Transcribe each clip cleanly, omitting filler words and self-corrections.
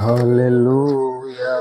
హల్లెలూయా.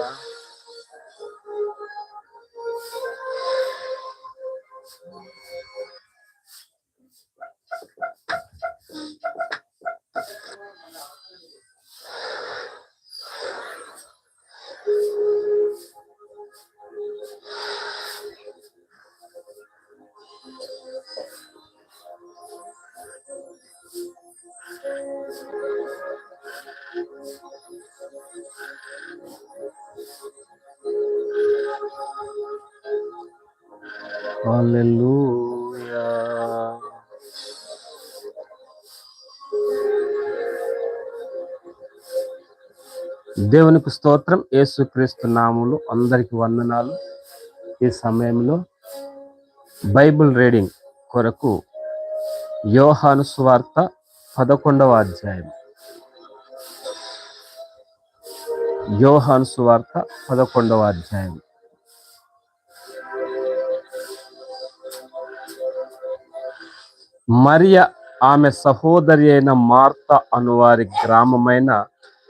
హల్లెలూయా. దేవునికి స్తోత్రం. యేసుక్రీస్తు నామములో అందరికి వందనాలు. ఈ సమయంలో బైబిల్ రీడింగ్ కొరకు యోహాను సువార్త 11వ అధ్యాయం. యోహాను సువార్త 11వ అధ్యాయం. మరియ ఆమె సహోదరి అయిన మార్త అనువారి గ్రామమైన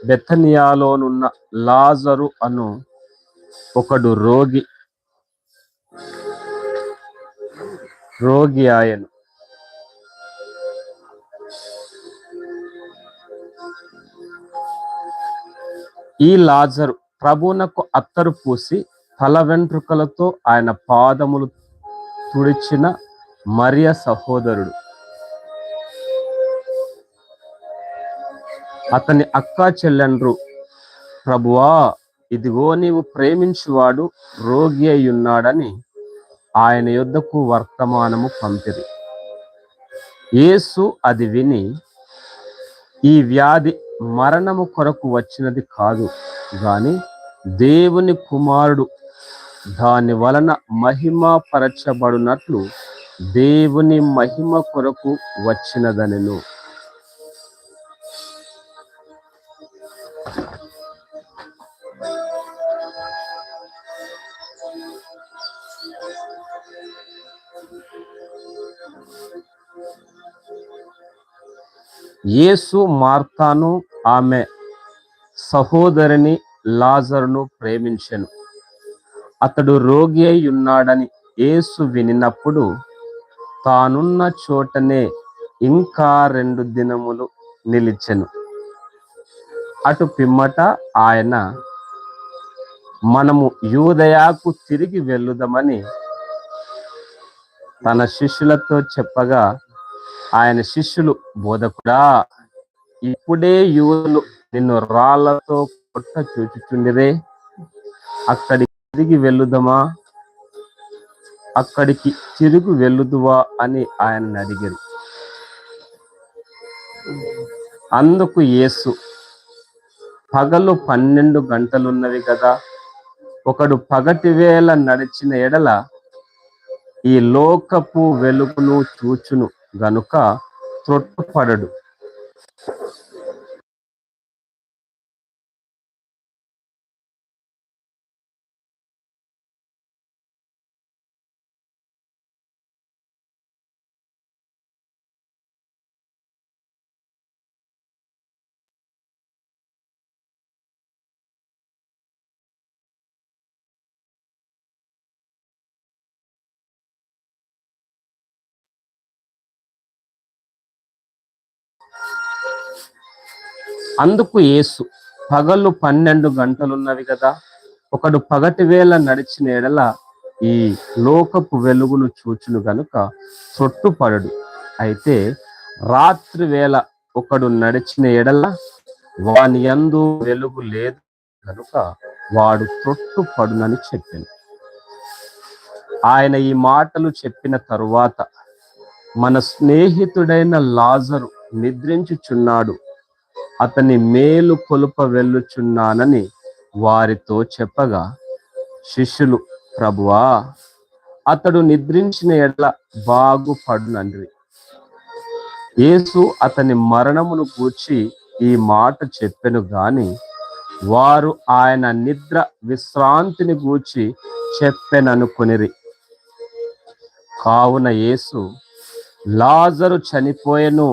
బెతనియాలోనున్న లాజరు అను ఒకడు రోగి ఆయను. ఈ లాజరు ప్రభువునకు అత్తరు పూసి తల వెంట్రుకలతో ఆయన పాదములు తుడిచిన మరియ సహోదరుడు. అతని అక్క చెల్లెండ్రు, ప్రభువా, ఇదిగో నీవు ప్రేమించువాడు రోగి అయి ఉన్నాడని ఆయన యొద్దకు వర్తమానము పంపిరి. యేసు అది విని, ఈ వ్యాధి మరణము కొరకు వచ్చినది కాదు గాని దేవుని కుమారుడు దాని వలన మహిమ పరచబడునట్లు దేవుని మహిమ కొరకు వచ్చినదనెను. యేసు మార్తాను ఆమె సహోదరిని లాజరును ప్రేమించెను. అతడు రోగి అయి ఉన్నాడని యేసు వినినప్పుడు తానున్న చోటనే ఇంకా 2 దినములు నిలిచెను. అటు పిమ్మట ఆయన, మనము యూదయాకు తిరిగి వెళ్ళుదామని తన శిష్యులతో చెప్పగా, ఆయన శిష్యులు, బోధకుడా, ఇప్పుడే యూదులు నిన్ను రాళ్లతో కొట్ట చూచుచుండిరే, అక్కడికి తిరిగి వెళ్ళుదువా అని ఆయన అడిగారు. అందుకు యేసు, పగలు 12 గంటలున్నవి కదా, ఒకడు పగటి వేళ నడిచిన ఎడల ఈ లోకపు వెలుగును చూచును గనుక త్రొట్టుపడడు. అందుకు యేసు, పగలు 12 గంటలున్నవి కదా, ఒకడు పగటి వేళ నడిచిన ఎడల ఈ లోకపు వెలుగును చూచును గనుక త్రొట్టుపడడు. అయితే రాత్రి వేళ ఒకడు నడిచిన ఎడల వాని యందు వెలుగు లేదు గనుక వాడు త్రొట్టుపడునని చెప్పాను. ఆయన ఈ మాటలు చెప్పిన తరువాత, మన స్నేహితుడైన లాజరు నిద్రించుచున్నాడు, అతని మేలు కొలుప వెళ్ళుచున్నానని వారితో చెప్పగా, శిష్యులు, ప్రభువా, అతడు నిద్రించిన ఎడల బాగుపడునండ్రి. యేసు అతని మరణమును గూర్చి ఈ మాట చెప్పెను గాని వారు ఆయన నిద్ర విశ్రాంతిని గూర్చి చెప్పెననుకొనిరి. కావున యేసు, లాజరు చనిపోయెను,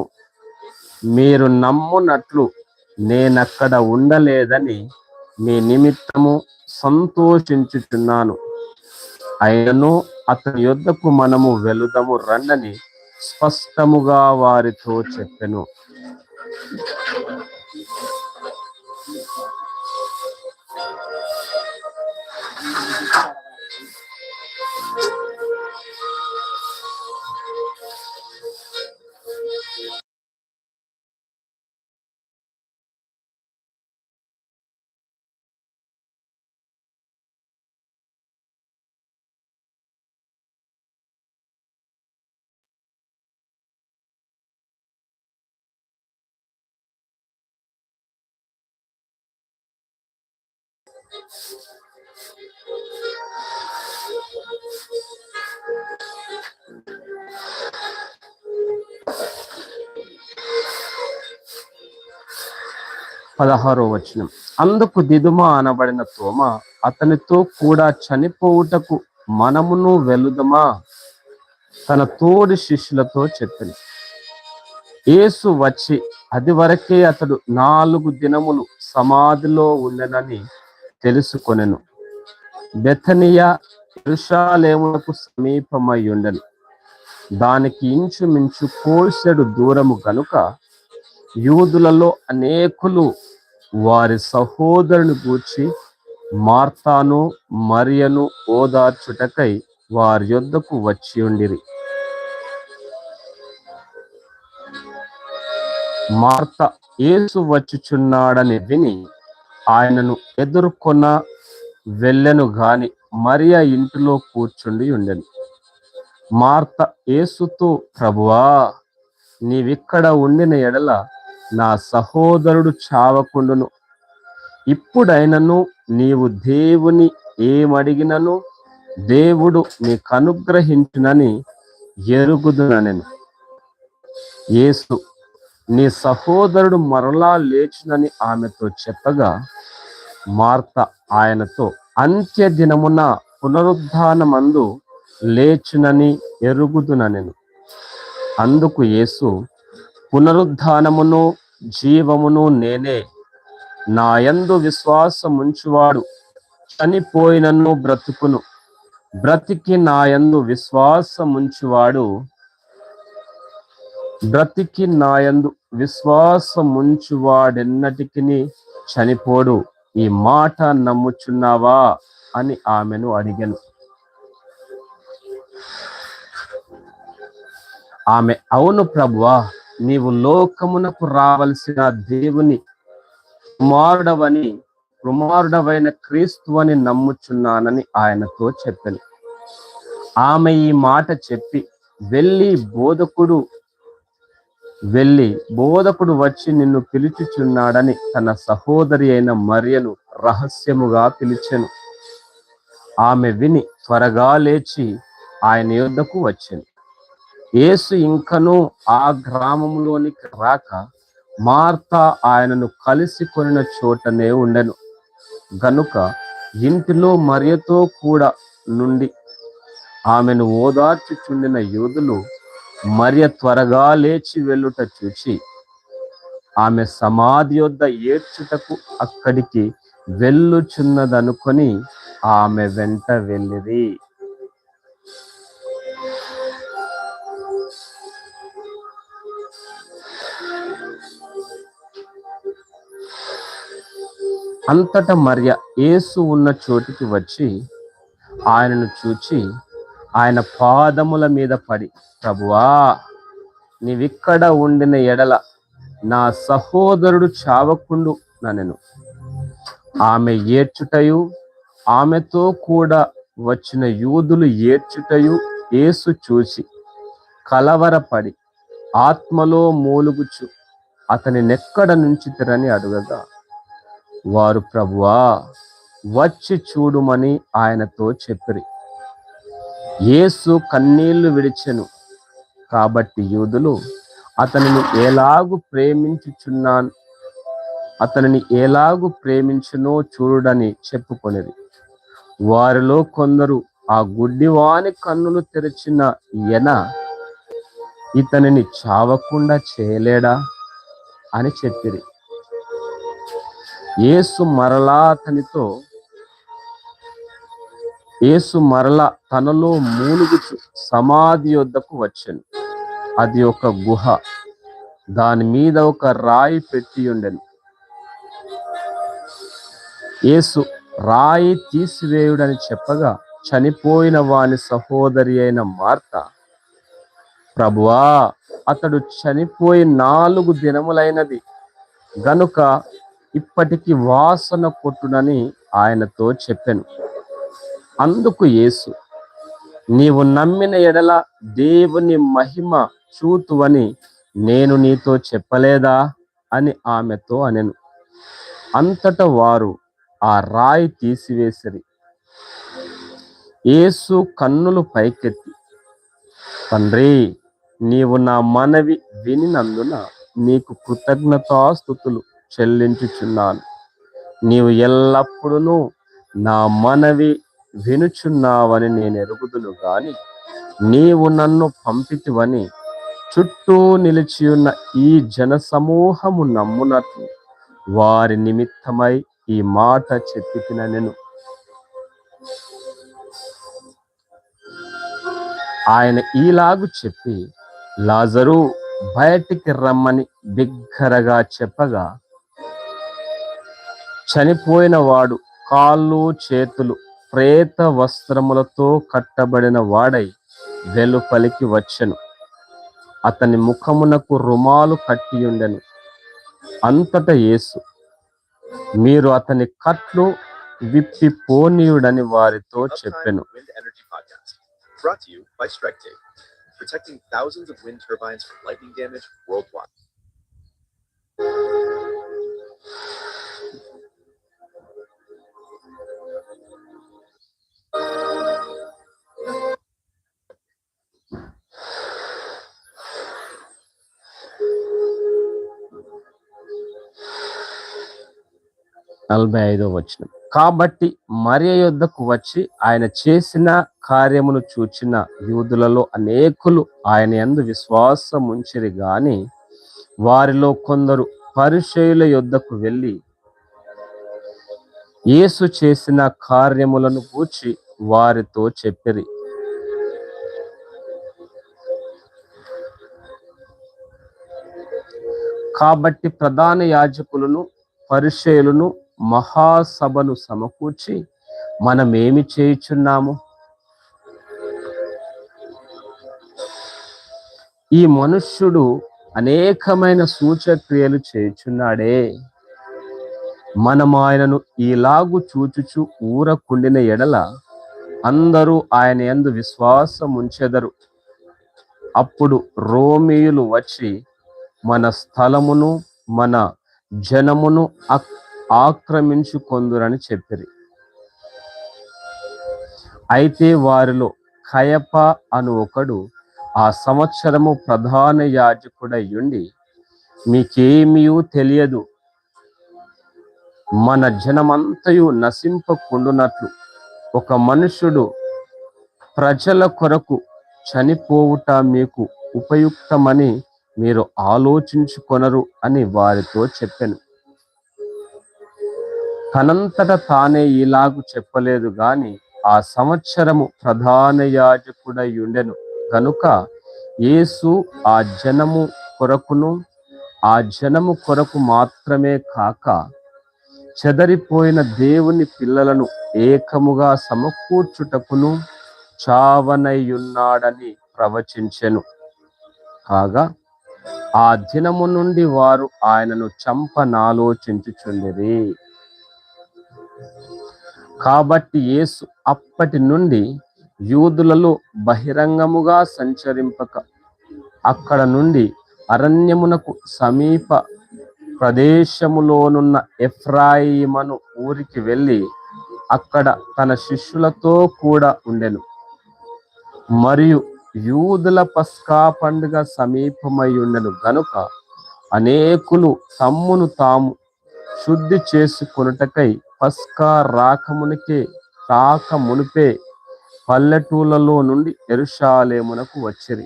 మీరు నమ్మునట్లు నేనక్కడ ఉండలేదని మీ నిమిత్తము సంతోషించుచున్నాను. అయినను అతని యొద్దకు మనము వెళుదము రండని స్పష్టముగా వారితో చెప్పెను. పదహారో వచనం. అందుకు దిదుమ అనబడిన తోమ అతనితో కూడా చనిపోవుటకు మనమును వెళుదమా తన తోడి శిష్యులతో చెప్పింది. యేసు వచ్చి అది వరకే అతడు 4 దినములు సమాధిలో ఉండెనని తెలుసుకొనెను. బెతనియా యెరూషలేమునకు సమీపమై ఉండెను. దానికి ఇంచుమించు కోసెడు దూరము గనుక యూదులలో అనేకులు వారి సహోదరుని గూర్చి మార్తాను మరియను ఓదార్చుటకై వారి యొద్దకు వచ్చి ఉండిరి. మార్త యేసు వచ్చుచున్నాడని విని ఆయనను ఎదుర్కొన్న వెళ్ళెను గాని మరియ ఇంటిలో కూర్చుండి ఉండెను. మార్త యేసుతో, ప్రభువా, నీవిక్కడ ఉండిన ఎడల నా సహోదరుడు చావకుండును. ఇప్పుడైనను నీవు దేవుని ఏమడిగినను దేవుడు నీకు అనుగ్రహించునని ఎరుగుదుననెను. యేసు, నీ సహోదరుడు మరలా లేచునని ఆమెతో చెప్పగా మార్త ఆయనతో, అంత్య దినమున పునరుద్ధానమందు లేచునని ఎరుగుదుననెను. అందుకు యేసు, పునరుద్ధానమును జీవమును నేనే. నా యందు విశ్వాసముంచువాడు చనిపోయినను బ్రతుకును. బ్రతికి నా యందు విశ్వాసముంచువాడెన్నటికి చనిపోడు. ఈ మాట నమ్ముచున్నావా అని ఆమెను అడిగెను. ఆమె, అవును ప్రభువా, నీవు లోకమునకు రావలసిన దేవుని కుమారుడవైన క్రీస్తు అని నమ్ముచున్నానని ఆయనతో చెప్పెను. ఆమె ఈ మాట చెప్పి వెళ్ళి బోధకుడు వచ్చి నిన్ను పిలుచుచున్నాడని తన సహోదరి అయిన మరియను రహస్యముగా పిలిచెను. ఆమె విని త్వరగా లేచి ఆయన యొద్దకు వచ్చెను. యేసు ఇంకనూ ఆ గ్రామంలోనికి రాక మార్త ఆయనను కలిసి కొనిన చోటనే ఉండెను గనుక ఇంటిలో మరియతో కూడా నుండి ఆమెను ఓదార్చుచుండిన యూదులు మరియ త్వరగా లేచి వెళ్ళుట చూచి ఆమె సమాధి యొద్ద ఏడ్చుటకు అక్కడికి వెళ్ళుచున్నదనుకొని ఆమె వెంట వెళ్ళిరి. అంతటా మరియ యేసు ఉన్న చోటికి వచ్చి ఆయనను చూచి ఆయన పాదముల మీద పడి, ప్రభువా, నీవిక్కడ ఉండిన ఎడల నా సహోదరుడు చావకుండు ననెను. ఆమె ఏడ్చుటయు ఆమెతో కూడా వచ్చిన యూదులు ఏడ్చుటయు యేసు చూసి కలవరపడి ఆత్మలో మూలుగుచు అతని నెక్కడ నుంచితిరని అడుగగా వారు, ప్రభువా, వచ్చి చూడుమని ఆయనతో చెప్పిరి. యేసు కన్నీళ్లు విడిచెను. కాబట్టి యూదులు అతనిని ఎలాగు అతనిని ఎలాగు ప్రేమించునో చూడని చెప్పుకొనిది. వారిలో కొందరు ఆ గుడ్డివాని కన్నులు తెరిచిన ఈయన ఇతనిని చావకుండా చేయలేడా అని చెప్పిరి. యేసు మరలా తనలో మూలుగుచు సమాధి యొద్దకు వచ్చెను. అది ఒక గుహ, దాని మీద ఒక రాయి పెట్టి ఉండెను. యేసు రాయి తీసివేయుడని చెప్పగా చనిపోయిన వాని సహోదరి అయిన మార్త, ప్రభువా, అతడు చనిపోయి 4 దినములైనది గనుక ఇప్పటికి వాసన కొట్టునని ఆయనతో చెప్పెను. అందుకు యేసు, నీవు నమ్మిన ఎడల దేవుని మహిమ చూతువని నేను నీతో చెప్పలేదా అని ఆమెతో అనెను. అంతటా వారు ఆ రాయి తీసివేసిరి. యేసు కన్నులు పైకెత్తి, తండ్రి, నీవు నా మనవి వినినందున నీకు కృతజ్ఞతాస్తుతులు చెల్లించుచున్నాను. నీవు ఎల్లప్పుడూ నా మనవి వినుచున్నావని నేను ఎరుగుదును గాని నీవు నన్ను పంపితివని చుట్టూ నిలిచియున్న ఈ జనసమూహము నమ్మునట్లు వారి నిమిత్తమై ఈ మాట చెప్పితినెను. ఆయన ఈలాగు చెప్పి లాజరు బయటికి రమ్మని బిగ్గరగా చెప్పగా చనిపోయిన వాడు కాళ్ళు చేతులు ప్రేత వస్త్రములతో కట్టబడిన వాడై వెలుపలికి వచ్చెను. అతని ముఖమునకు రుమాలు కట్టియుండెను. అంతటా యేసు, మీరు అతని కట్లు విప్పి పోనీయుడని వారితో చెప్పెను. Brought to you by StrikeTape, protecting thousands of wind turbines from lightning damage worldwide. వచనం. కాబట్టి మరియ యొద్దకు వచ్చి ఆయన చేసిన కార్యమును చూచిన యూదులలో అనేకులు ఆయన యందు విశ్వాసముంచిరి గాని వారిలో కొందరు పరిసయ్యుల యొద్దకు వెళ్ళి యేసు చేసిన కార్యములను గూర్చి వారితో చెప్పిరి. కాబట్టి ప్రధాన యాజకులను పరిసయ్యులను మహాసభను సమకూర్చి, మనమేమి చేయుచున్నాము? ఈ మనుష్యుడు అనేకమైన సూచక్రియలు చేయుచున్నాడే. మనం ఆయనను ఈలాగు చూచుచు ఊరకుండిన ఎడల అందరూ ఆయన యందు విశ్వాసముంచెదరు. అప్పుడు రోమీయులు వచ్చి మన స్థలమును మన జనమును ఆక్రమించుకొందురని చెప్పిరి. అయితే వారిలో కయప అను ఒకడు ఆ సంవత్సరము ప్రధాన యాజకుడయ్యుండి, మీకేమీ తెలియదు, మన జనమంతయు నశింపకుండునట్లు ఒక మనుష్యుడు ప్రజల కొరకు చనిపోవుట మీకు ఉపయుక్తమని మీరు ఆలోచించుకొనరు అని వారితో చెప్పెను. తనంతట తానే ఇలాగు చెప్పలేదు గాని ఆ సంవత్సరము ప్రధాన యాజకుడయ్యుండెను గనుక యేసు ఆ జనము కొరకు మాత్రమే కాక చెదరిపోయిన దేవుని పిల్లలను ఏకముగా సమకూర్చుటకును చావనయ్యున్నాడని ప్రవచించెను. కాగా ఆ దినము నుండి వారు ఆయనను చంపనాలోచించుచుండిరి. కాబట్టి యేసు అప్పటి నుండి యూదులలో బహిరంగముగా సంచరింపక అక్కడ నుండి అరణ్యమునకు సమీప ప్రదేశములోనున్న ఎఫ్రాయిమను ఊరికి వెళ్ళి అక్కడ తన శిష్యులతో కూడా ఉండెను. మరియు యూదుల పస్కా పండుగ సమీపమై ఉండెను గనుక అనేకులు తమ్మును తాము శుద్ధి చేసుకొనుటకై పస్కా రాకమునిపే పల్లెటూళ్ళలో నుండి యెరూషలేమునకు వచ్చిరి.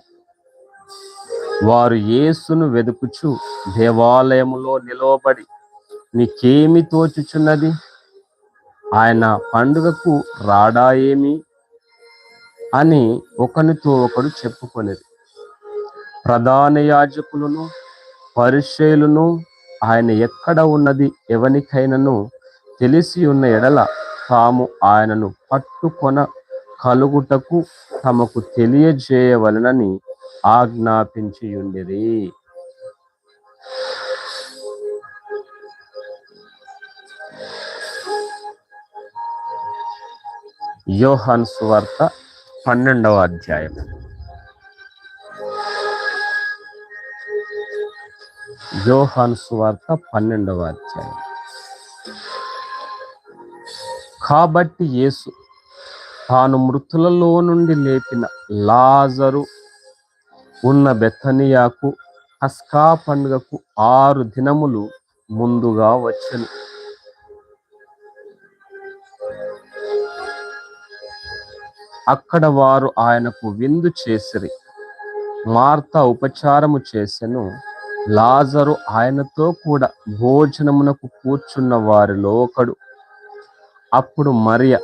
వారు యేసును వెదుకుచు దేవాలయములో నిలవబడి, నీకేమి తోచుచున్నది? ఆయన పండుగకు రాడా ఏమి అని ఒకనితో ఒకడు చెప్పుకొనిరి. ప్రధాన యాజకులను పరిసయ్యులను ఆయన ఎక్కడ ఉన్నది ఎవనికైనను తెలిసి ఉన్న ఎడల తాము ఆయనను పట్టుకొన కలుగుటకు తమకు తెలియజేయవలెనని ఆజ్ఞాపించియుండిరి. యోహాను సువార్త 12వ అధ్యాయం. యోహాను సువార్త 12వ అధ్యాయం. కాబట్టి యేసు తాను మృతులలో నుండి లేపిన లాజరు ఉన్న బెతనియాకు పస్కా పండుగకు 6 దినములు ముందుగా వచ్చెను. అక్కడ వారు ఆయనకు విందు చేసిరి. మార్త ఉపచారము చేసెను. లాజరు ఆయనతో కూడా భోజనమునకు కూర్చున్న వారిలో ఒకడు. అప్పుడు మరియ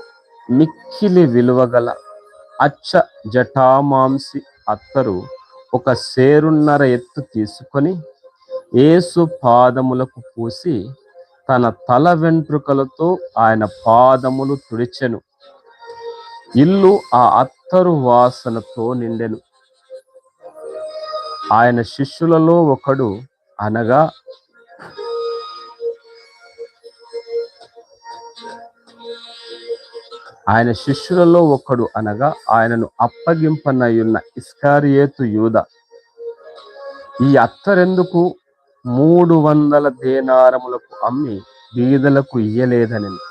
మిక్కిలి విలువగల అచ్చ జటామాంసి అత్తరు 1 సేరున్నర ఎత్తు తీసుకొని యేసు పాదములకు పూసి తన తల వెంట్రుకలతో ఆయన పాదములు తుడిచెను. ఇల్లు ఆ అత్తరు వాసనతో నిండెను. ఆయన శిష్యులలో ఒకడు అనగా ఆయనను అప్పగింపనయున్న ఇస్కరియోతు యూదా, ఈ అత్తరెందుకు 300 దేనారములకు అమ్మి బీదలకు ఇయ్యలేదనెను.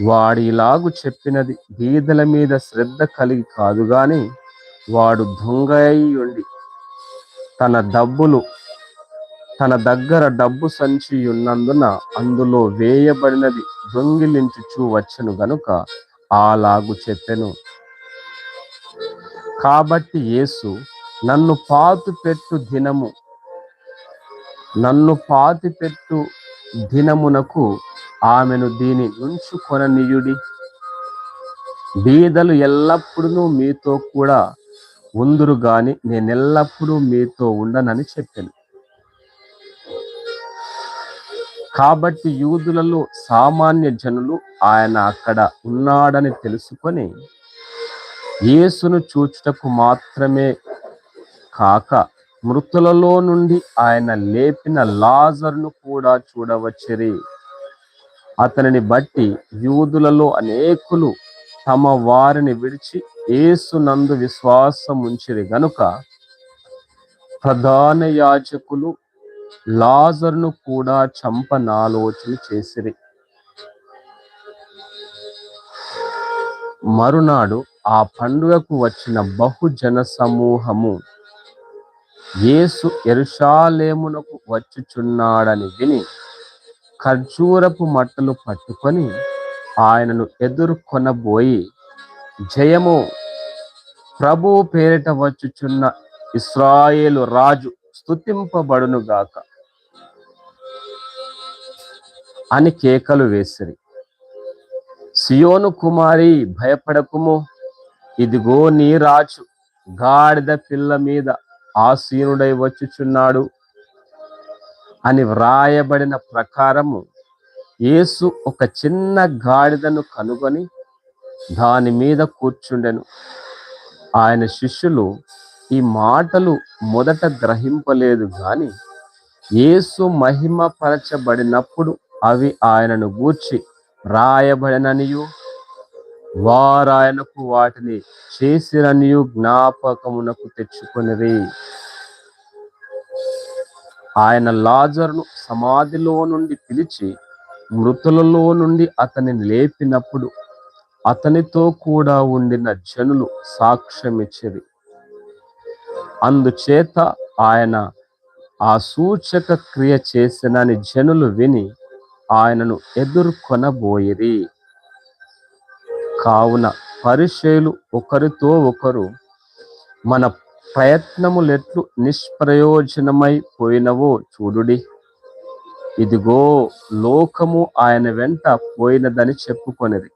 వాడు ఇలాగు చెప్పినది బీదల మీద శ్రద్ధ కలిగి కాదు గాని, వాడు దొంగ అయి ఉండి తన దగ్గర డబ్బు సంచి ఉన్నందున అందులో వేయబడినది దొంగిలించుచూ వచ్చెను గనుక అలాగు చెప్పెను. కాబట్టి యేసు నన్ను పాతిపెట్టు దినమునకు ఆమెను దీని నుంచుకొననీయుడి. బీదలు ఎల్లప్పుడూ మీతో కూడా ఉందురు గాని నేనెల్లప్పుడూ మీతో ఉండనని చెప్పాను. కాబట్టి యూదులలో సామాన్య జనులు ఆయన అక్కడ ఉన్నాడని తెలుసుకొని యేసును చూచుటకు మాత్రమే కాక మృతులలో నుండి ఆయన లేపిన లాజరును కూడా చూడవచ్చిరి. అతనిని బట్టి యూదులలో అనేకులు తమ వారిని విడిచి యేసునందు విశ్వాసం ఉంచిరి గనుక ప్రధాన యాజకులు లాజరును కూడా చంపనాలోచన చేసిరి. మరునాడు ఆ పండుగకు వచ్చిన బహుజన సమూహము యేసు యెరూషలేమునకు వచ్చుచున్నాడని విని ఖర్జూరపు మట్టలు పట్టుకొని ఆయనను ఎదుర్కొనబోయి, జయము, ప్రభువు పేరిట వచ్చుచున్న ఇశ్రాయేలు రాజు స్తుతింపబడునుగాక అని కేకలు వేసిరి. సియోను కుమారి, భయపడకుము, ఇదిగో నీ రాజు గాడిద పిల్ల మీద ఆసీనుడై వచ్చుచున్నాడు అని వ్రాయబడిన ప్రకారము యేసు ఒక చిన్న గాడిదను కనుగొని దాని మీద కూర్చుండెను. ఆయన శిష్యులు ఈ మాటలు మొదట గ్రహింపలేదు గాని యేసు మహిమపరచబడినప్పుడు అవి ఆయనను గూర్చి రాయబడిననియు వారాయనకు వాటిని చేసిరనియు జ్ఞాపకమునకు తెచ్చుకొనిరి. ఆయన లాజరును సమాధిలో నుండి పిలిచి మృతులలో నుండి అతనిని లేపినప్పుడు అతనితో కూడా ఉండిన జనులు సాక్ష్యమిచ్చిరి. అందుచేత ఆయన ఆ సూచక క్రియ చేసినని జనులు విని ఆయనను ఎదుర్కొనబోయిరి. కావున పరిసయ్యులు ఒకరితో ఒకరు, మన ప్రయత్నములెట్లు నిష్ప్రయోజనమై పోయినవో చూడుడి. ఇదిగో లోకము ఆయన వెంట పోయినదని చెప్పుకొనిరి.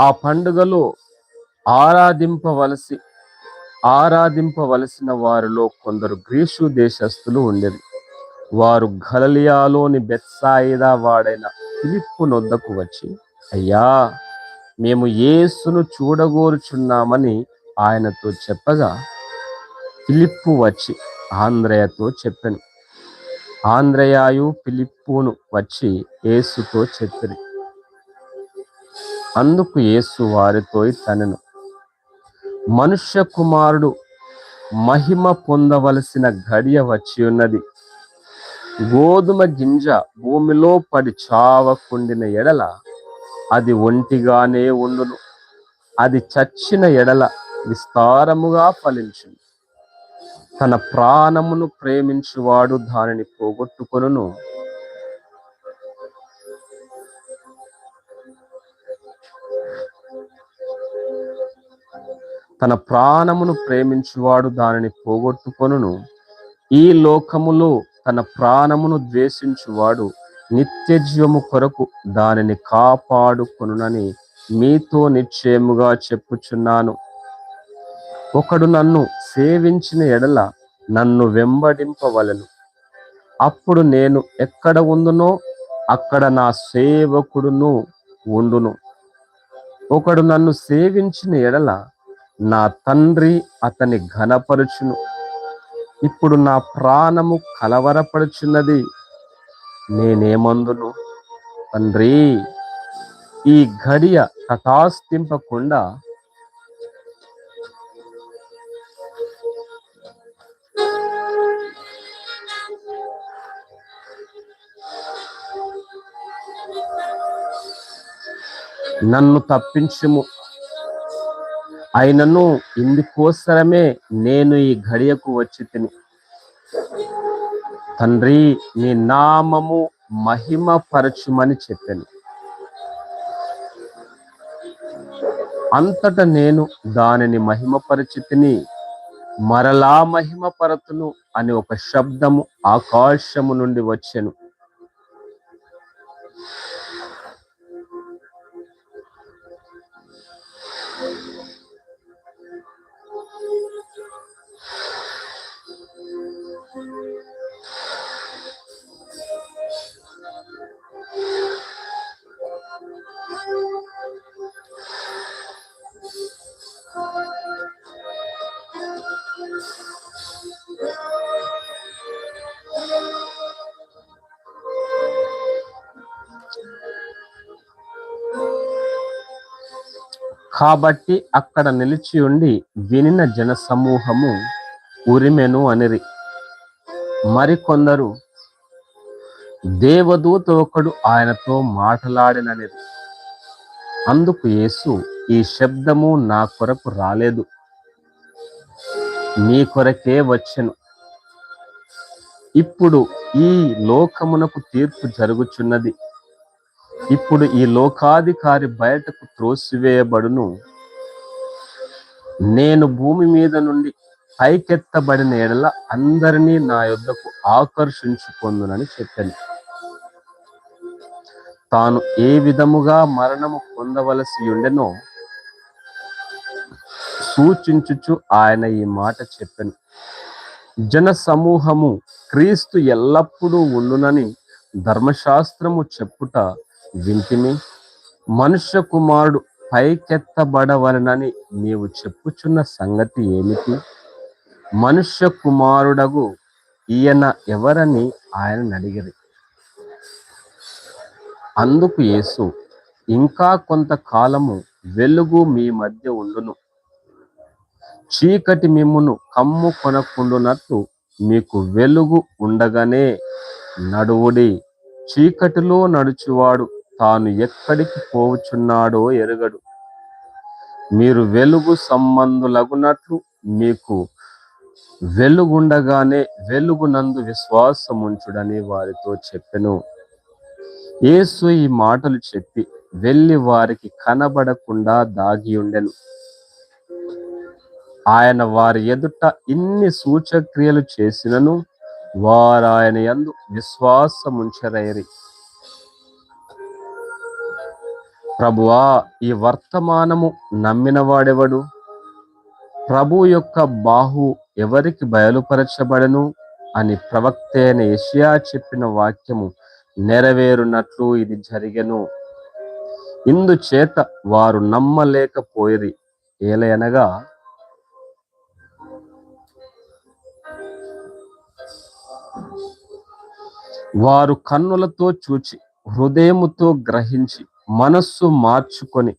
ఆ పండుగలో ఆరాధింపవలసిన వారిలో కొందరు గ్రీసు దేశస్థులు ఉండేది. వారు గలిలయలోని బెత్సాయిదా వాడైన ఫిలిప్పు నొద్దకు వచ్చి, అయ్యా, మేము యేసును చూడగోరుచున్నామని ఆయనతో చెప్పగా, ఫిలిప్పు వచ్చి ఆంద్రెయతో చెప్పెను. ఆంద్రెయాయు ఫిలిప్పును వచ్చి యేసుతో చెప్పిరి. అందుకు యేసు వారితో ఇట్లనెను, మనుష్య కుమారుడు మహిమ పొందవలసిన గడియ వచ్చి ఉన్నది. గోధుమ గింజ భూమిలో పడి చావకుండిన ఎడల అది ఒంటిగానే ఉండును, అది చచ్చిన ఎడల విస్తారముగా ఫలించును. తన ప్రాణమును ప్రేమించువాడు దానిని పోగొట్టుకొనును, తన ప్రాణమును ప్రేమించువాడు దానిని పోగొట్టుకొనును. ఈ లోకములో తన ప్రాణమును ద్వేషించువాడు నిత్యజీవము కొరకు దానిని కాపాడుకొనునని మీతో నిశ్చయముగా చెప్పుచున్నాను. ఒకడు నన్ను సేవించిన ఎడల నన్ను వెంబడింపవలెను. అప్పుడు నేను ఎక్కడ ఉండునో అక్కడ నా సేవకుడును ఉండును. ఒకడు నన్ను సేవించిన ఎడల నా తండ్రి అతని ఘనపరచును. ఇప్పుడు నా ప్రాణము కలవరపడుచున్నది. నేనేమందును? తండ్రి, ఈ గడియ తటాస్తింపకుండా నన్ను తప్పించుము. అయినను ఇందుకోసరమే నేను ఈ గడియకు వచ్చి తిని. తండ్రి, నీ నామము మహిమ పరచుమని చెప్పాను. అంతటా నేను దానిని మహిమపరచి తిని, మరలా మహిమపరతును అని ఒక శబ్దము ఆకాశము నుండి వచ్చెను. కాబట్టి అక్కడ నిలిచి ఉండి వినిన జన సమూహము ఉరిమెను అనిరి. మరికొందరు, దేవదూత ఒకడు ఆయనతో మాట్లాడిననిరి. అందుకు యేసు, ఈ శబ్దము నా కొరకు రాలేదు, నీ కొరకే వచ్చెను. ఇప్పుడు ఈ లోకమునకు తీర్పు జరుగుచున్నది. ఇప్పుడు ఈ లోకాధికారి బయటకు త్రోసివేయబడును. నేను భూమి మీద నుండి పైకెత్తబడిన ఎడల అందరినీ నా యొద్దకు ఆకర్షించుకొందునని చెప్పాను. తాను ఏ విధముగా మరణము పొందవలసి ఉండెనో సూచించుచు ఆయన ఈ మాట చెప్పాను. జన సమూహము క్రీస్తు ఎల్లప్పుడూ ఉండునని ధర్మశాస్త్రము చెప్పుట వింటిమి. మనుష్య కుమారుడు పైకెత్తబడవలనని నీవు చెప్పుచున్న సంగతి ఏమిటి? మనుష్య కుమారుడగు ఈయన ఎవరని ఆయన అడిగిరి. అందుకు యేసు, ఇంకా కొంతకాలము వెలుగు మీ మధ్య ఉండును. చీకటి మిమ్మును కమ్ము కొనకుండునట్లు మీకు వెలుగు ఉండగానే నడువుడి. చీకటిలో నడుచువాడు తాను ఎక్కడికి పోవుచున్నాడో ఎరుగడు. మీరు వెలుగు సంబంధులగునట్లు మీకు వెలుగుండగానే వెలుగునందు విశ్వాసముంచుడని వారితో చెప్పెను. యేసు ఈ మాటలు చెప్పి వెళ్ళి వారికి కనబడకుండా దాగి ఉండెను. ఆయన వారి ఎదుట ఇన్ని సూచక్రియలు చేసినను వారు ఆయన యందు విశ్వాసముంచరైరి. ప్రభువా, ఈ వర్తమానము నమ్మిన వాడెవడు? ప్రభు యొక్క బాహు ఎవరికి బయలుపరచబడను అని ప్రవక్త అయిన యెషయా చెప్పిన వాక్యము నెరవేరునట్లు ఇది జరిగెను. ఇందుచేత వారు నమ్మలేకపోయిరి. ఏలయనగా వారు కన్నులతో చూచి హృదయముతో గ్రహించి మనస్సు మార్చుకొని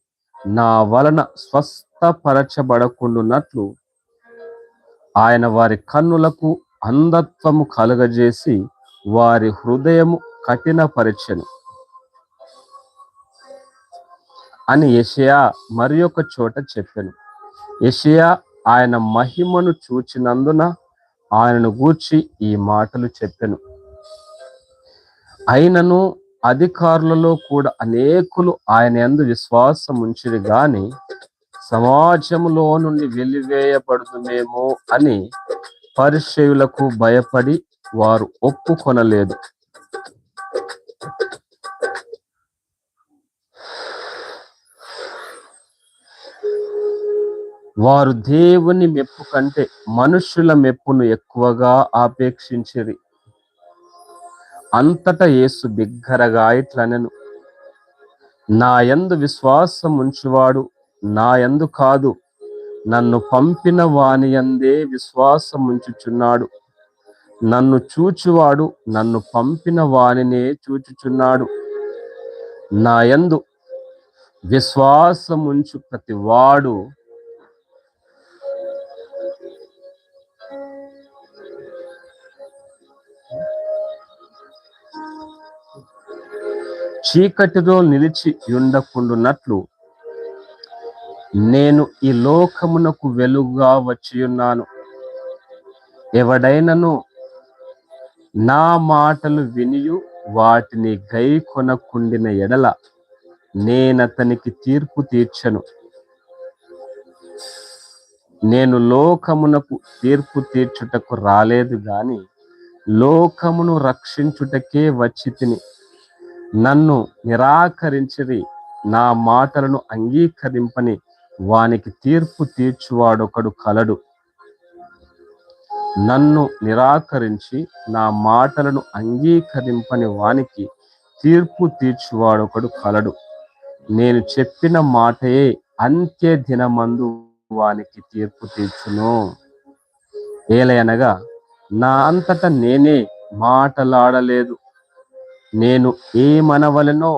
నా వలన స్వస్థపరచబడకుండునట్లు ఆయన వారి కన్నులకు అంధత్వము కలుగజేసి వారి హృదయము కఠినపరచెను అని యెషయా మరి ఒక చోట చెప్పెను. యెషయా ఆయన మహిమను చూచినందున ఆయనను గూర్చి ఈ మాటలు చెప్పెను. అయినను అధికారులలో కూడా అనేకులు ఆయన యందు విశ్వాసం ఉంచిరి గాని సమాజములో నుండి వెలివేయబడుదుమేమో అని పరిసయ్యులకు భయపడి వారు ఒప్పుకొనలేదు. వారు దేవుని మెప్పు కంటే మనుషుల మెప్పును ఎక్కువగా ఆపేక్షించిరి. అంతటా యేసు బిగ్గరగా ఇట్లనెను, నా యందు విశ్వాసం ఉంచువాడు నా యందు కాదు, నన్ను పంపిన వాని యందే విశ్వాసం ఉంచుచున్నాడు. నన్ను చూచువాడు నన్ను పంపిన వానినే చూచుచున్నాడు. నా యందు విశ్వాసం ఉంచు ప్రతి వాడు చీకటిలో నిలిచి ఉండకుండునట్లు నేను ఈ లోకమునకు వెలుగుగా వచ్చియున్నాను. ఎవడైనను నా మాటలు వినియు వాటిని గైకొనకుండిన ఎడల నేనతనికి తీర్పు తీర్చెను. నేను లోకమునకు తీర్పు తీర్చుటకు రాలేదు గాని లోకమును రక్షించుటకే వచ్చి తిని. నన్ను నిరాకరించిరి, నా మాటలను అంగీకరింపని వానికి తీర్పు తీర్చువాడొకడు కలడు. నన్ను నిరాకరించి నా మాటలను అంగీకరింపని వానికి తీర్పు తీర్చువాడొకడు కలడు. నేను చెప్పిన మాటయే అంత్య దినమందు వానికి తీర్పు తీర్చును. ఏలయనగా నా అంతట నేనే మాటలాడలేదు. నేను ఏమనవలెనో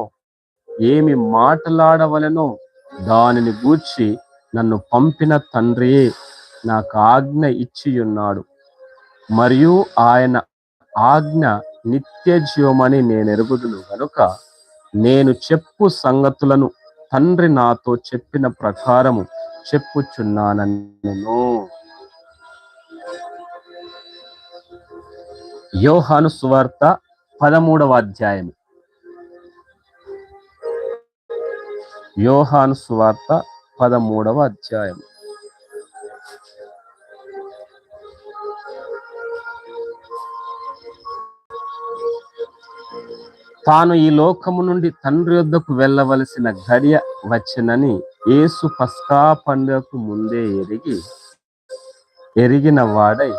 ఏమి మాటలాడవలెనో దానిని గూర్చి నన్ను పంపిన తండ్రియే నాకు ఆజ్ఞ ఇచ్చియున్నాడు. మరియు ఆయన ఆజ్ఞ నిత్య జీవమని నేనెరుగుదును గనుక నేను చెప్పు సంగతులను తండ్రి నాతో చెప్పిన ప్రకారము చెప్పుచున్నానెను. యోహాను సువార్త 13వ అధ్యాయము. యోహాను సువార్త 13వ అధ్యాయము. తాను ఈ లోకము నుండి తండ్రి యొద్దకు వెళ్ళవలసిన గడియ వచ్చెనని యేసు పస్కా పండుగకు ముందే ఎరిగిన వాడై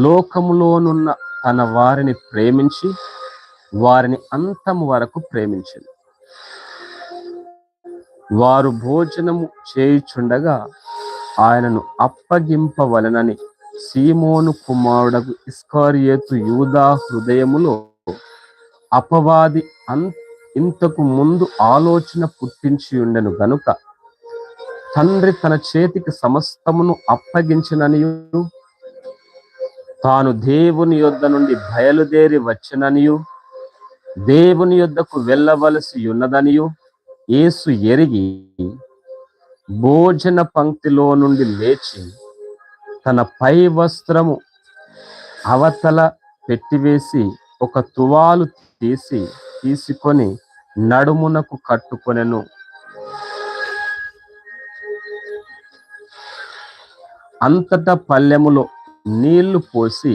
లోకములోనున్న తన వారిని ప్రేమించి వారిని అంతము వరకు ప్రేమించింది. వారు భోజనము చేయుచుండగా ఆయనను అప్పగింపవలెనని సీమోను కుమారుడగు ఇస్కరియోతు యూదా హృదయములో అపవాది ఇంతకు ముందు ఆలోచన పుట్టించి ఉండెను గనుక తండ్రి తన చేతికి సమస్తమును అప్పగించిననియు తాను దేవుని యొద్ద నుండి బయలుదేరి వచ్చిననియు దేవుని యొద్దకు వెళ్ళవలసి ఉన్నదనియు యేసు ఎరిగి భోజన పంక్తిలో నుండి లేచి తన పై వస్త్రము అవతల పెట్టివేసి ఒక తువాలు తీసుకొని నడుమునకు కట్టుకొనెను. అంతటా పల్లెములో నీళ్లు పోసి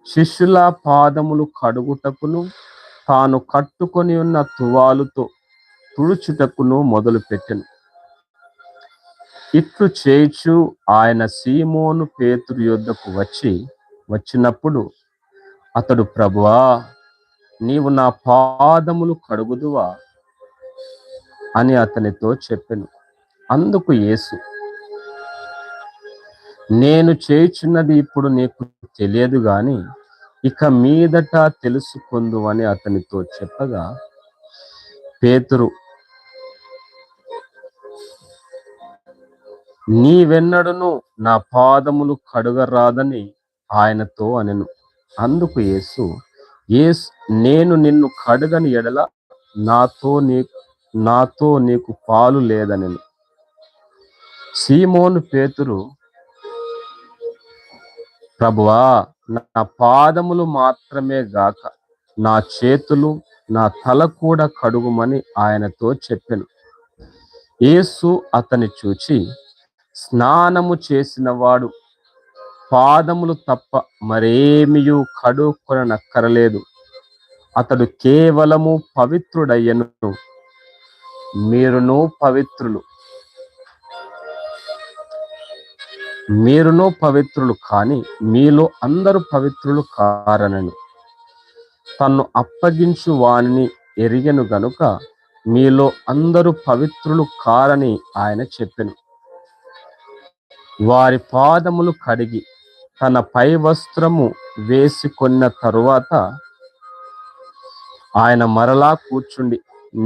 శిష్యుల పాదములు కడుగుటకును తాను కట్టుకొని ఉన్న తువాలుతో తుడుచుటకును మొదలుపెట్టెను. ఇట్లు చేయుచు ఆయన సీమోను పేతురు యొద్దకు వచ్చినప్పుడు అతడు, ప్రభువా, నీవు నా పాదములు కడుగుదువా అని అతనితో చెప్పెను. అందుకు యేసు, నేను చేయుచున్నది ఇప్పుడు నీకు తెలియదు గాని ఇక మీదట తెలుసుకొందు అని అతనితో చెప్పగా, పేతురు, నీవెన్నడును నా పాదములు కడుగరాదని ఆయనతో అనెను. అందుకు యేసు, నేను నిన్ను కడుగని ఎడల నాతో నీకు పాలు లేదనెను. సీమోను పేతురు, ప్రభువా, నా పాదములు మాత్రమే గాక నా చేతులు నా తల కూడా కడుగుమని ఆయనతో చెప్పెను. యేసు అతని చూచి, స్నానము చేసిన వాడు పాదములు తప్ప మరేమియూ కడుక్కొనక్కరలేదు, అతడు కేవలము పవిత్రుడయ్యను. మీరును పవిత్రులు కాని మీలో అందరూ పవిత్రులు కారనెను. తన్ను అప్పగించు వానిని ఎరిగెను గనుక మీలో అందరూ పవిత్రులు కారని ఆయన చెప్పెను. వారి పాదములు కడిగి తన పై వస్త్రము వేసుకొన్న తరువాత ఆయన మరలా కూర్చుండి,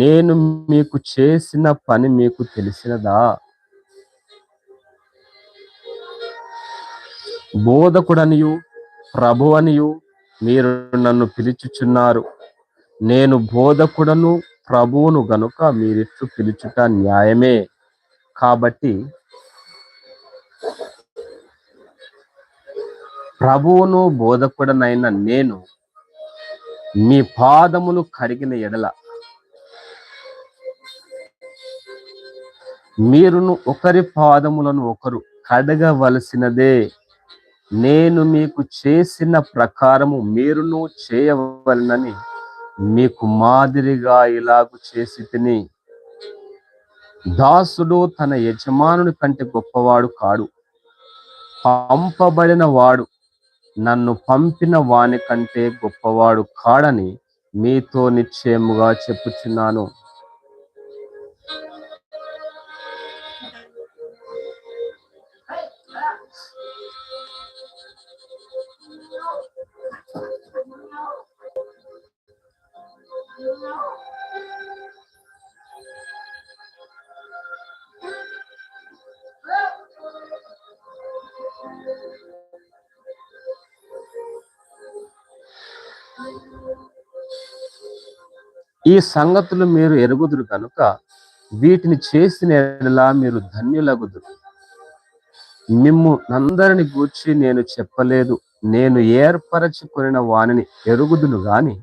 నేను మీకు చేసిన పని మీకు తెలిసినదా? బోధకుడనియు ప్రభువనియు మీరు నన్ను పిలుచుచున్నారు. నేను బోధకుడను ప్రభువును గనుక మీరిట్లు పిలుచుట న్యాయమే. కాబట్టి ప్రభువును బోధకుడనైన నేను మీ పాదములు కడిగిన ఎడల మీరును ఒకరి పాదములను ఒకరు కడగవలసినదే. నేను మీకు చేసిన ప్రకారము మీరును చేయవలనని మీకు మాదిరిగా ఇలాగు చేసి తిని. దాసుడు తన యజమానుని కంటే గొప్పవాడు కాడు, పంపబడిన వాడు నన్ను పంపిన వాని కంటే గొప్పవాడు కాడని మీతో నిశ్చయముగా చెప్పుచున్నాను. ఈ సంగతులు మీరు ఎరుగుదురు కనుక వీటిని చేసిన ఎడలా మీరు ధన్యులగుదురు. మిమ్ము నందరిని గూర్చి నేను చెప్పలేదు, నేను ఏర్పరచుకొనిన వానిని ఎరుగుదును గాని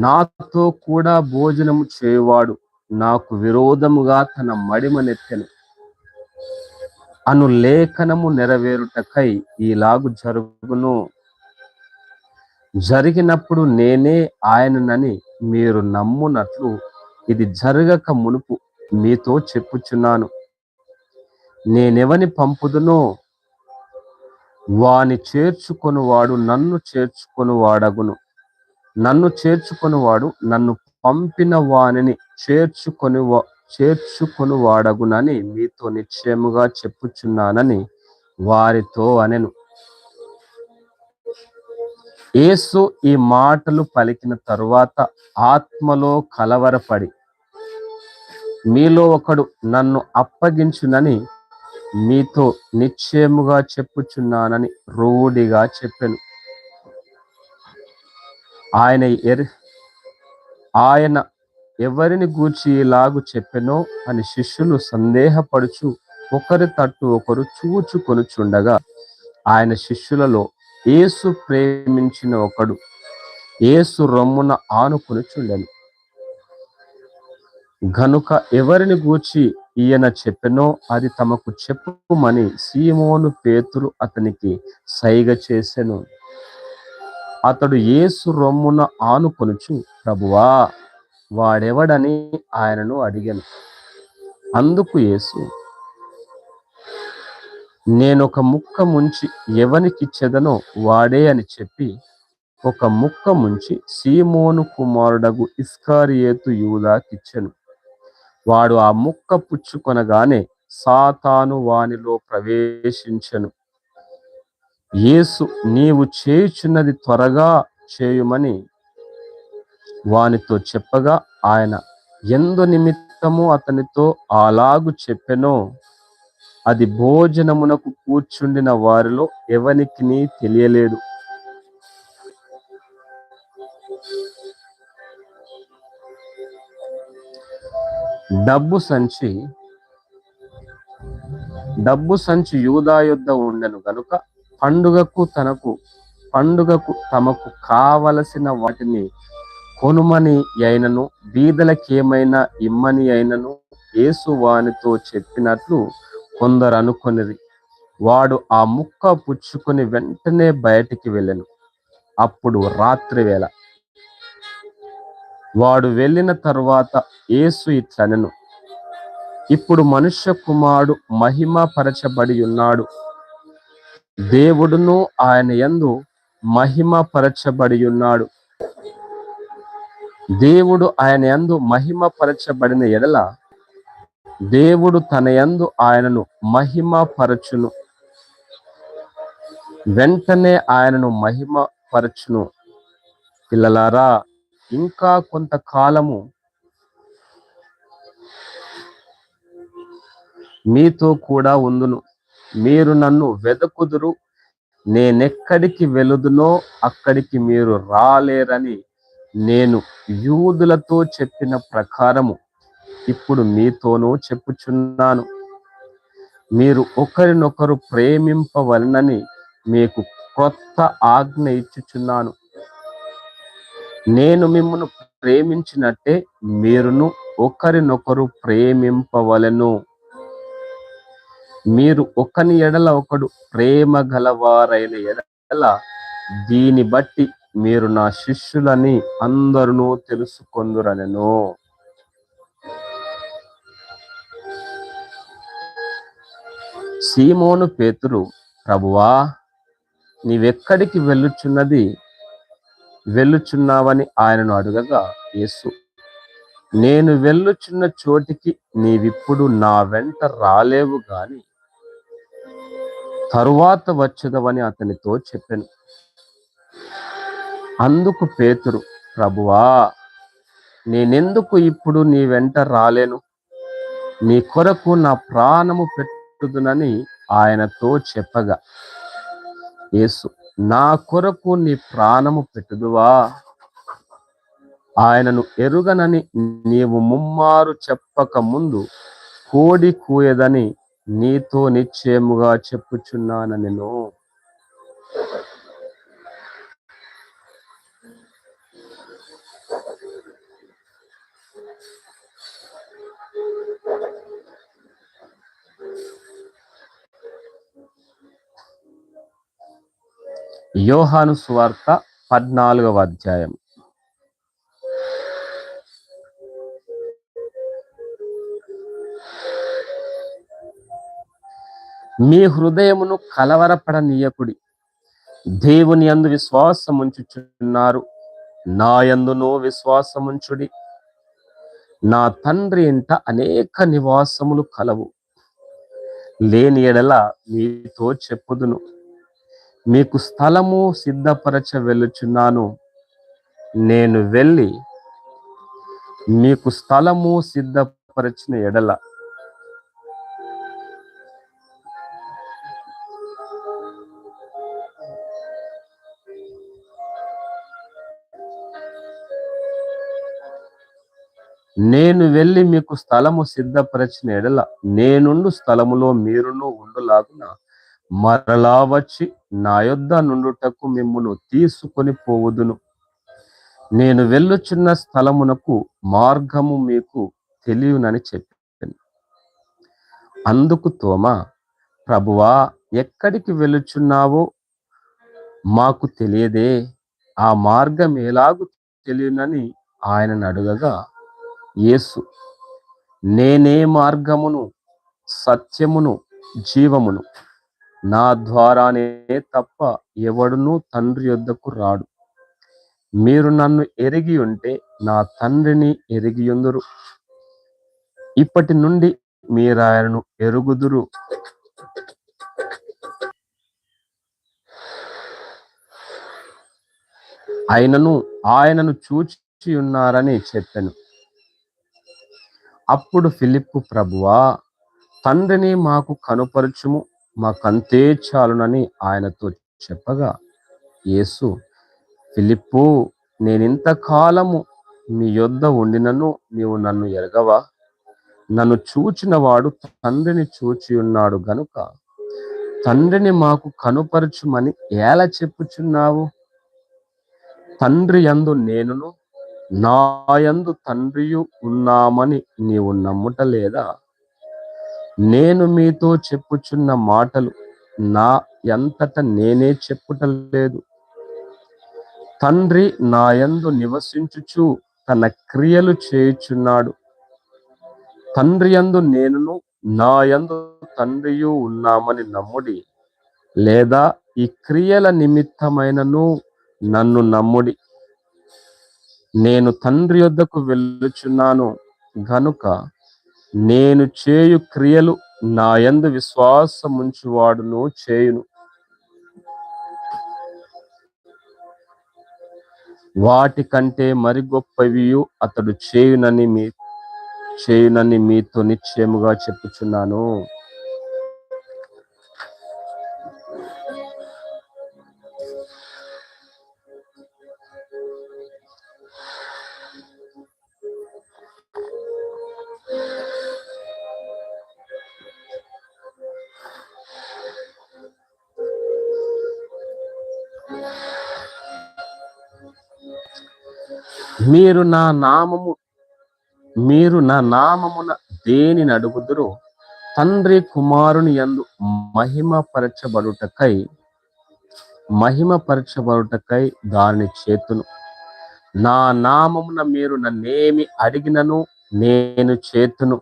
నాతో కూడా భోజనము చేయువాడు నాకు విరోధముగా తన మడిమనెత్తెను అను లేఖనము నెరవేరుటకై ఈలాగు జరుగును. జరిగినప్పుడు నేనే ఆయననని మీరు నమ్మునట్లు ఇది జరగక మునుపు మీతో చెప్పుచున్నాను. నేనెవని పంపుదునో వాని చేర్చుకొనువాడు నన్ను చేర్చుకొనువాడగును, నన్ను చేర్చుకొనువాడు నన్ను పంపిన వానిని చేర్చుకొనువాడగునని మీతో నిశ్చయముగా చెప్పుచున్నానని వారితో అనెను. యేసు ఈ మాటలు పలికిన తరువాత ఆత్మలో కలవరపడి, మీలో ఒకడు నన్ను అప్పగించునని మీతో నిశ్చయముగా చెప్పుచున్నానని రూఢిగా చెప్పెను. ఆయన ఎవరిని గూర్చి ఇలాగు చెప్పెనో అని శిష్యులు సందేహపడుచు ఒకరి తట్టు ఒకరు చూచుకొనుచుండగా ఆయన శిష్యులలో యేసు ప్రేమించిన ఒకడు యేసు రొమ్మున ఆనుకొనుచుండెను. గనుక ఎవరిని గూర్చి ఈయన చెప్పెనో అది తమకు చెప్పుమని సీమోను పేతురు అతనికి సైగ చేసెను. అతడు యేసు రొమ్మున ఆనుకొనుచు, ప్రభువా, వాడెవడని ఆయనను అడిగాను. అందుకు యేసు, నేనొక ముక్క ముంచి ఎవనికిచ్చెదనో వాడే అని చెప్పి ఒక ముక్క ముంచి సీమోను కుమారుడగు ఇస్కరియోతు యూదాకిచ్చెను. వాడు ఆ ముక్క పుచ్చుకొనగానే సాతాను వానిలో ప్రవేశించెను. యేసు, నీవు చేయుచున్నది త్వరగా చేయుమని వానితో చెప్పగా ఆయన ఎందు నిమిత్తము అతనితో అలాగు చెప్పెనో అది భోజనమునకు కూర్చుండిన వారిలో ఎవనికిని తెలియలేదు. డబ్బు సంచి యూదా యొద్ద ఉండెను గనుక పండుగకు తమకు కావలసిన వాటిని కొనుమని అయినను బీదలకేమైనా ఇమ్మని అయినను యేసు వానితో చెప్పినట్లు కొందరు అనుకొనిరి. వాడు ఆ ముక్క పుచ్చుకొని వెంటనే బయటికి వెళ్ళెను. అప్పుడు రాత్రి వేళ. వాడు వెళ్ళిన తరువాత యేసు ఇట్లనెను, ఇప్పుడు మనుష్య కుమారుడు మహిమపరచబడి ఉన్నాడు, దేవుడును ఆయన యందు మహిమపరచబడి ఉన్నాడు. దేవుడు ఆయన యందు మహిమపరచబడిన ఎడల దేవుడు తన యందు ఆయనను మహిమపరచును, వెంటనే ఆయనను మహిమపరచును. పిల్లలారా, ఇంకా కొంతకాలము మీతో కూడా ఉందును. మీరు నన్ను వెదకుదురు, నేనెక్కడికి వెలుదునో అక్కడికి మీరు రాలేరని నేను యూదులతో చెప్పిన ప్రకారము ఇప్పుడు మీతోనూ చెప్పుచున్నాను. మీరు ఒకరినొకరు ప్రేమింపవలనని మీకు క్రొత్త ఆజ్ఞ ఇచ్చుచున్నాను. నేను మిమ్మును ప్రేమించినట్టే మీరును ఒకరినొకరు ప్రేమింపవలెను. మీరు ఒకని ఎడల ఒకడు ప్రేమ గలవారైన ఎడల దీని బట్టి మీరు నా శిష్యులని అందరూ తెలుసుకొందురనెను. సీమోను పేతురు, ప్రభువా, నీవెక్కడికి వెళ్ళుచున్నావని ఆయనను అడగగా యేసు, నేను వెళ్ళుచున్న చోటికి నీవిప్పుడు నా వెంట రాలేవు గాని తరువాత వచ్చేదవని అతనితో చెప్పెను. అందుకు పేతురు, ప్రభువా, నేనెందుకు ఇప్పుడు నీ వెంట రాలేను? నీ కొరకు నా ప్రాణము పెట్టుదునని ఆయనతో చెప్పగా యేసు, నా కొరకు నీ ప్రాణము పెట్టుదువా? ఆయనను ఎరుగనని నీవు ముమ్మారు చెప్పక ముందు కోడి కూయదని నీతో నిశ్చయముగా చెప్పుచున్నానెను. యోహాను సువార్త 14వ అధ్యాయం. మీ హృదయమును కలవరపడనీయకుడి. దేవుని యందు విశ్వాసముంచుచున్నారు, నా యందును విశ్వాసముంచుడి. నా తండ్రి ఇంట అనేక నివాసములు కలవు. లేని ఎడల మీతో చెప్పుదును. మీకు స్థలము సిద్ధపరచ వెళ్ళుచున్నాను. నేను వెళ్ళి మీకు స్థలము సిద్ధపరచిన ఎడల నేను వెళ్ళి మీకు స్థలము సిద్ధపరచిన ఎడల నేనుండు స్థలములో మీరును ఉండులాగున మరలా వచ్చి నా యొద్ద నుండుటకు మిమ్మును తీసుకొని పోవుదును. నేను వెళ్ళుచున్న స్థలమునకు మార్గము మీకు తెలియనని చెప్పాను. అందుకు తోమా, ప్రభువా, ఎక్కడికి వెళ్ళుచున్నావో మాకు తెలియదే, ఆ మార్గం ఎలాగు తెలియనని ఆయనను అడగగా, యేసు, నేనే మార్గమును, సత్యమును, జీవమును, నా ద్వారానే తప్ప ఎవడునూ తండ్రి యొద్దకు రాడు. మీరు నన్ను ఎరిగి ఉంటే నా తండ్రిని ఎరిగియుందురు. ఇప్పటి నుండి మీరాయనను ఎరుగుదురు. ఆయనను ఆయనను చూచి ఉన్నారని చెప్పెను. అప్పుడు ఫిలిప్పు, ప్రభువా, తండ్రిని మాకు కనుపరచుము, మాకంతే చాలునని ఆయనతో చెప్పగా, యేసు, ఫిలిప్పు, నేనింతకాలము మీ యొద్ద ఉండినను నీవు నన్ను ఎరగవా? నన్ను చూచిన వాడు తండ్రిని చూచి ఉన్నాడు గనుక తండ్రిని మాకు కనుపరచుమని ఎలా చెప్పుచున్నావు? తండ్రి యందు నేనును నా యందు తండ్రియు ఉన్నామని నీవు నమ్ముట లేదా? నేను మీతో చెప్పుచున్న మాటలు నా యంతట నేనే చెప్పుట లేదు. తండ్రి నా యందు నివసించుచు తన క్రియలు చేయుచున్నాడు. తండ్రి యందు నేనును నా యందు తండ్రియు ఉన్నామని నమ్ముడి, లేదా ఈ క్రియల నిమిత్తమైనను నన్ను నమ్ముడి. నేను తండ్రి యొద్దకు వెళ్ళుచున్నాను గనుక నేను చేయు క్రియలు నా యందు విశ్వాసముంచువాడును చేయును. వాటికంటే మరి గొప్పవియు అతడు చేయునని మీతో నిశ్చయముగా చెప్పుచున్నాను. మీరు నా నామమున దేనిని అడుగుదురో తండ్రి కుమారుని యందు మహిమపరచబడుటకై దానిని చేతును. నా నామమున మీరు నన్నేమి అడిగినను నేను చేతును.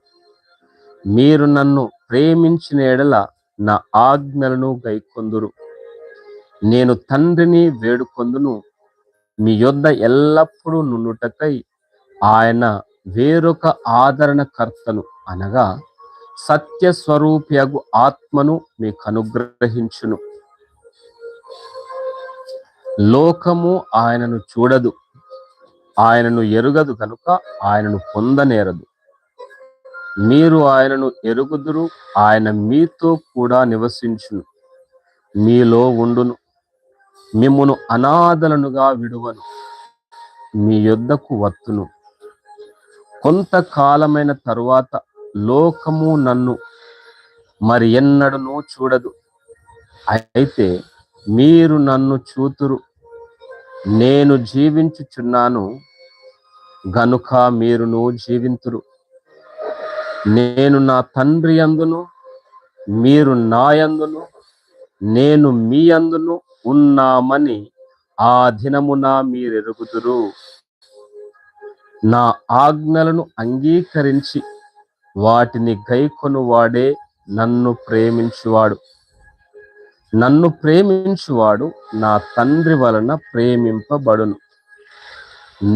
మీరు నన్ను ప్రేమించిన ఎడల నా ఆజ్ఞలను గైకొందురు. నేను తండ్రిని వేడుకొందును, మీ యొద్ద ఎల్లప్పుడూ నుండుటకై ఆయన వేరొక ఆదరణకర్తను, అనగా సత్య స్వరూపియగు ఆత్మను మీకు అనుగ్రహించును. లోకము ఆయనను చూడదు, ఆయనను ఎరుగదు కనుక ఆయనను పొందనేరదు. మీరు ఆయనను ఎరుగుదురు, ఆయన మీతో కూడా నివసించును, మీలో ఉండును. మిమ్మును అనాథలనుగా విడువను, మీ యొద్దకు వత్తును. కొంతకాలమైన తరువాత లోకము నన్ను మరి ఎన్నడూ చూడదు, అయితే మీరు నన్ను చూతురు. నేను జీవించుచున్నాను గనుక మీరును జీవింతురు. నేను నా తండ్రి యందును మీరు నా యందును నేను మీ యందును ఉన్నామని ఆ దినమున మీరెరుగుదురు. నా ఆజ్ఞలను అంగీకరించి వాటిని గైకొనువాడే నన్ను ప్రేమించువాడు. నన్ను ప్రేమించువాడు నా తండ్రి వలన ప్రేమింపబడును.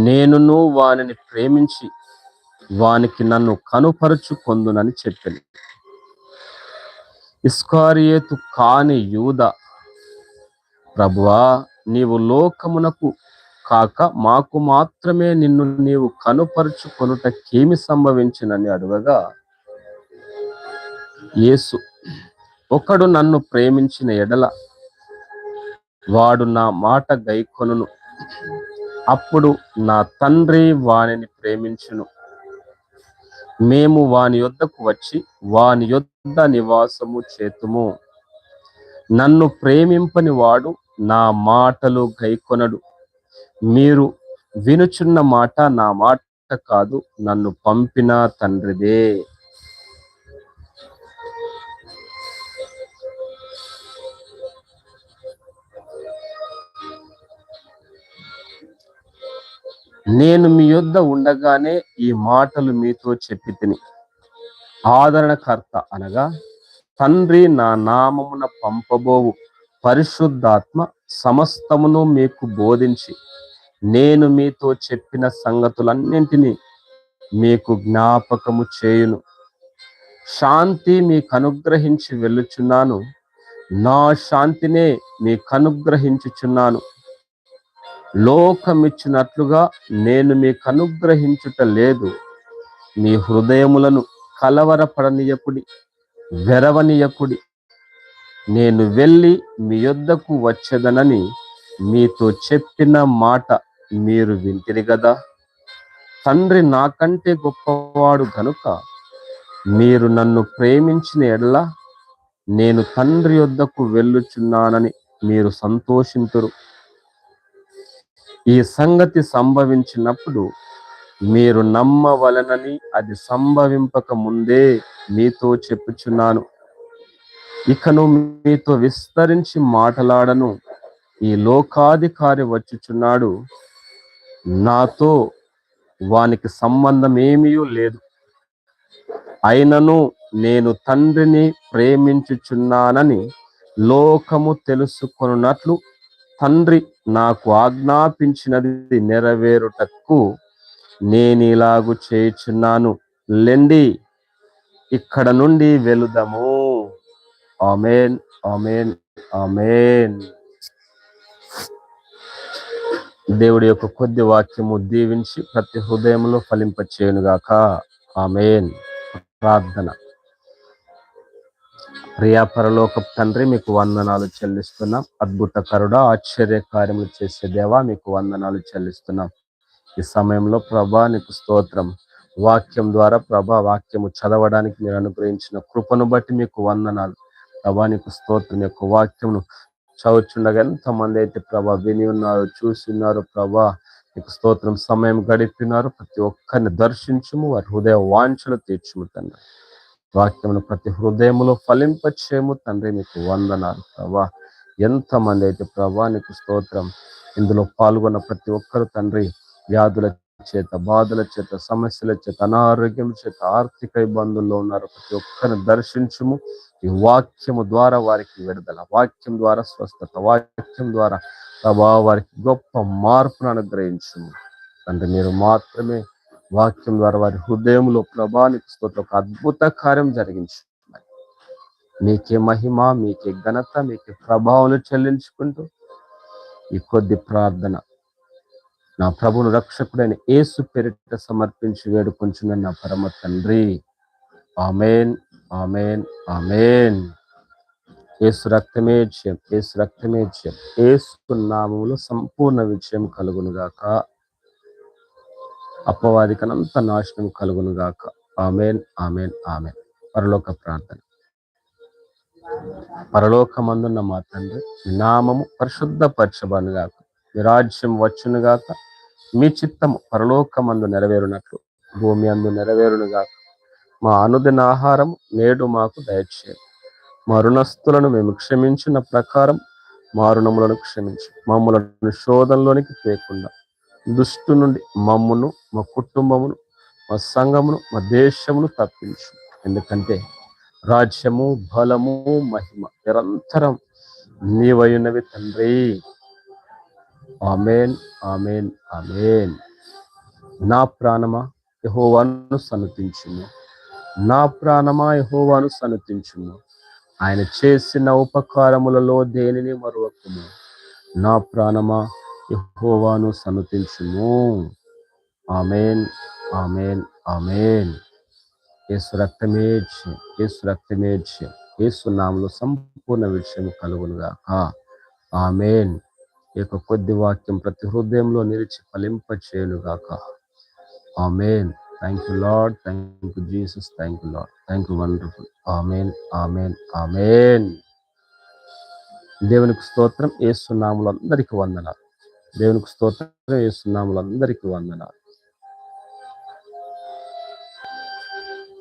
నేనును వానిని ప్రేమించి వానికి నన్ను కనుపరుచుకొందునని చెప్పింది. ఇస్కారియోతు కాని యూదా, ప్రభువా, నీవు లోకమునకు కాక మాకు మాత్రమే నిన్ను నీవు కనుపరుచుకొనుటకేమి సంభవించినని అడగగా, యేసు, ఒకడు నన్ను ప్రేమించిన ఎడల వాడు నా మాట గైకొనును, అప్పుడు నా తండ్రి వానిని ప్రేమించును, మేము వాని యొద్దకు వచ్చి వాని యొద్ద నివాసము చేతుము. నన్ను ప్రేమింపని వాడు నా మాటలు గైకొనడు. మీరు వినుచున్న మాట నా మాట కాదు, నన్ను పంపిన తండ్రిదే. నేను మీ యొద్ద ఉండగానే ఈ మాటలు మీతో చెప్పి తిని, ఆదరణకర్త అనగా తండ్రి నా నామమున పంపబోవు పరిశుద్ధాత్మ సమస్తమును మీకు బోధించి నేను మీతో చెప్పిన సంగతులన్నింటినీ మీకు జ్ఞాపకము చేయును. శాంతి మీకు అనుగ్రహించి వెళ్ళుచున్నాను, నా శాంతినే మీకు అనుగ్రహించుచున్నాను. లోకమిచ్చినట్లుగా నేను మీకు అనుగ్రహించుట లేదు. మీ హృదయములను కలవరపడనీయకుడి, వెరవనీయకుడి. నేను వెళ్ళి మీ యొద్దకు వచ్చేదనని మీతో చెప్పిన మాట మీరు వింటిరి గదా. తండ్రి నాకంటే గొప్పవాడు గనుక మీరు నన్ను ప్రేమించిన ఎడల నేను తండ్రి యొద్దకు వెళ్ళుచున్నానని మీరు సంతోషింతురు. ఈ సంగతి సంభవించినప్పుడు మీరు నమ్మవలనని అది సంభవింపక ముందే మీతో చెప్పుచున్నాను. ఇకను మీతో విస్తరించి మాటలాడను. ఈ లోకాధికారి వచ్చుచున్నాడు, నాతో వానికి సంబంధం ఏమీ లేదు. అయినను నేను తండ్రిని ప్రేమించుచున్నానని లోకము తెలుసుకొనున్నట్లు తండ్రి నాకు ఆజ్ఞాపించినది నెరవేరుటకు నేనిలాగు చేయుచున్నాను. లెండి, ఇక్కడ నుండి వెళుదాము. ఆమేన్, ఆమేన్, ఆమేన్. దేవుడి యొక్క కొద్ది వాక్యము దీవించి ప్రతి హృదయంలో ఫలింపచేయునుగాక. ఆమేన్. ప్రార్థన. ప్రియా పరలోకపు తండ్రి, మీకు వందనాలు చెల్లిస్తున్నాం. అద్భుతకరుడా, ఆశ్చర్యకార్యములు చేసే దేవా, మీకు వందనాలు చెల్లిస్తున్నాం. ఈ సమయంలో ప్రభా నీకు స్తోత్రం. వాక్యం ద్వారా ప్రభా వాక్యము చదవడానికి మీరు అనుగ్రహించిన కృపను బట్టి మీకు వందనాలు. ప్రభా నీకు స్తోత్రం. యొక్క వాక్యమును చదువుచుండగా ఎంతమంది అయితే ప్రభా విని ఉన్నారు, చూసి ఉన్నారు ప్రభా, నీకు స్తోత్రం. సమయం గడిపినారు. ప్రతి ఒక్కరిని దర్శించుము, వారి హృదయ వాంఛలు తీర్చుము తండ్రి. వాక్యమును ప్రతి హృదయములో ఫలింపచేయము తండ్రి, మీకు వందనాలు ప్రభా. ఎంతమంది అయితే ప్రభా నీకు స్తోత్రం ఇందులో పాల్గొన్న ప్రతి ఒక్కరు తండ్రి వ్యాధుల చేత, బాధల చేత, సమస్యల చేత, అనారోగ్యం చేత, ఆర్థిక ఇబ్బందుల్లో ఉన్నారు. ప్రతి ఒక్కరిని దర్శించుము. ఈ వాక్యము ద్వారా వారికి విడుదల, వాక్యం ద్వారా స్వస్థత, వాక్యం ద్వారా ప్రభా వారికి గొప్ప మార్పును అనుగ్రహించుము తండ్రి. మీరు మాత్రమే వాక్యం ద్వారా వారి హృదయంలో ప్రభానికి స్తోత్రం ఒక అద్భుత కార్యం జరిగించు. మీకే మహిమ, మీకే ఘనత, మీకే ప్రభావం చెల్లించుకుంటూ ఈ కొద్ది ప్రార్థన నా ప్రభువును రక్షకుడైన యేసు పేరిట సమర్పించి వేడుకొంచున్న నా పరమ తండ్రి. ఆమేన్, ఆమేన్, ఆమేన్. యేసు రక్తమే జయం, యేసు రక్తమే జయం. యేసు నామములో సంపూర్ణ విజయం కలుగునుగాక. అపవాదికనంత నాశనం కలుగునుగాక. ఆమేన్, ఆమేన్, ఆమేన్. పరలోక ప్రార్థన. పరలోకమందున్న మా తండ్రి, మీ నామము పరిశుద్ధపరచబడునుగాక, మీ రాజ్యం వచ్చునుగాక, మీ చిత్తము పరలోకమందు నెరవేరునట్లు భూమి అందు నెరవేరునుగాక. మా అనుదిన ఆహారం నేడు మాకు దయచేయండి. మా రుణస్థులను మేము క్షమించిన ప్రకారం మా రుణములను క్షమించి మమ్మలను శోధనలోనికి తేకుండా దుష్టు నుండి మమ్మును, మా కుటుంబమును, మా సంఘమును, మా దేశమును తప్పించు. ఎందుకంటే రాజ్యము, బలము, మహిమ నిరంతరం నీవైనవి తండ్రి. ఆమేన్, ఆమేన్, ఆమేన్. నా ప్రాణమా యెహోవాను సన్నుతించుము, నా ప్రాణమా యెహోవాను సన్నుతించుము. ఆయన చేసిన ఉపకారములలో దేనిని మరువకుము. నా ప్రాణమా యెహోవాను సన్నుతించుము. ఆమేన్, ఆమేన్, ఆమేన్. యేసు రక్తమే జయం, యేసు రక్తమే జయం. యేసు నామములో సంపూర్ణ విజయం కలుగునుగాక. ఆమేన్. ఈ కొద్ది వాక్యం ప్రతి హృదయంలో నిలిచి ఫలింపచేయునుగాక. Amen. Thank you Lord, thank you Jesus, thank you Lord, thank you wonderful. Amen, amen, amen. దేవునికి స్తోత్రం. యేసు నామములో అందరికీ వందనాలు. దేవునికి స్తోత్రం. యేసు నామములో అందరికీ వందనాలు.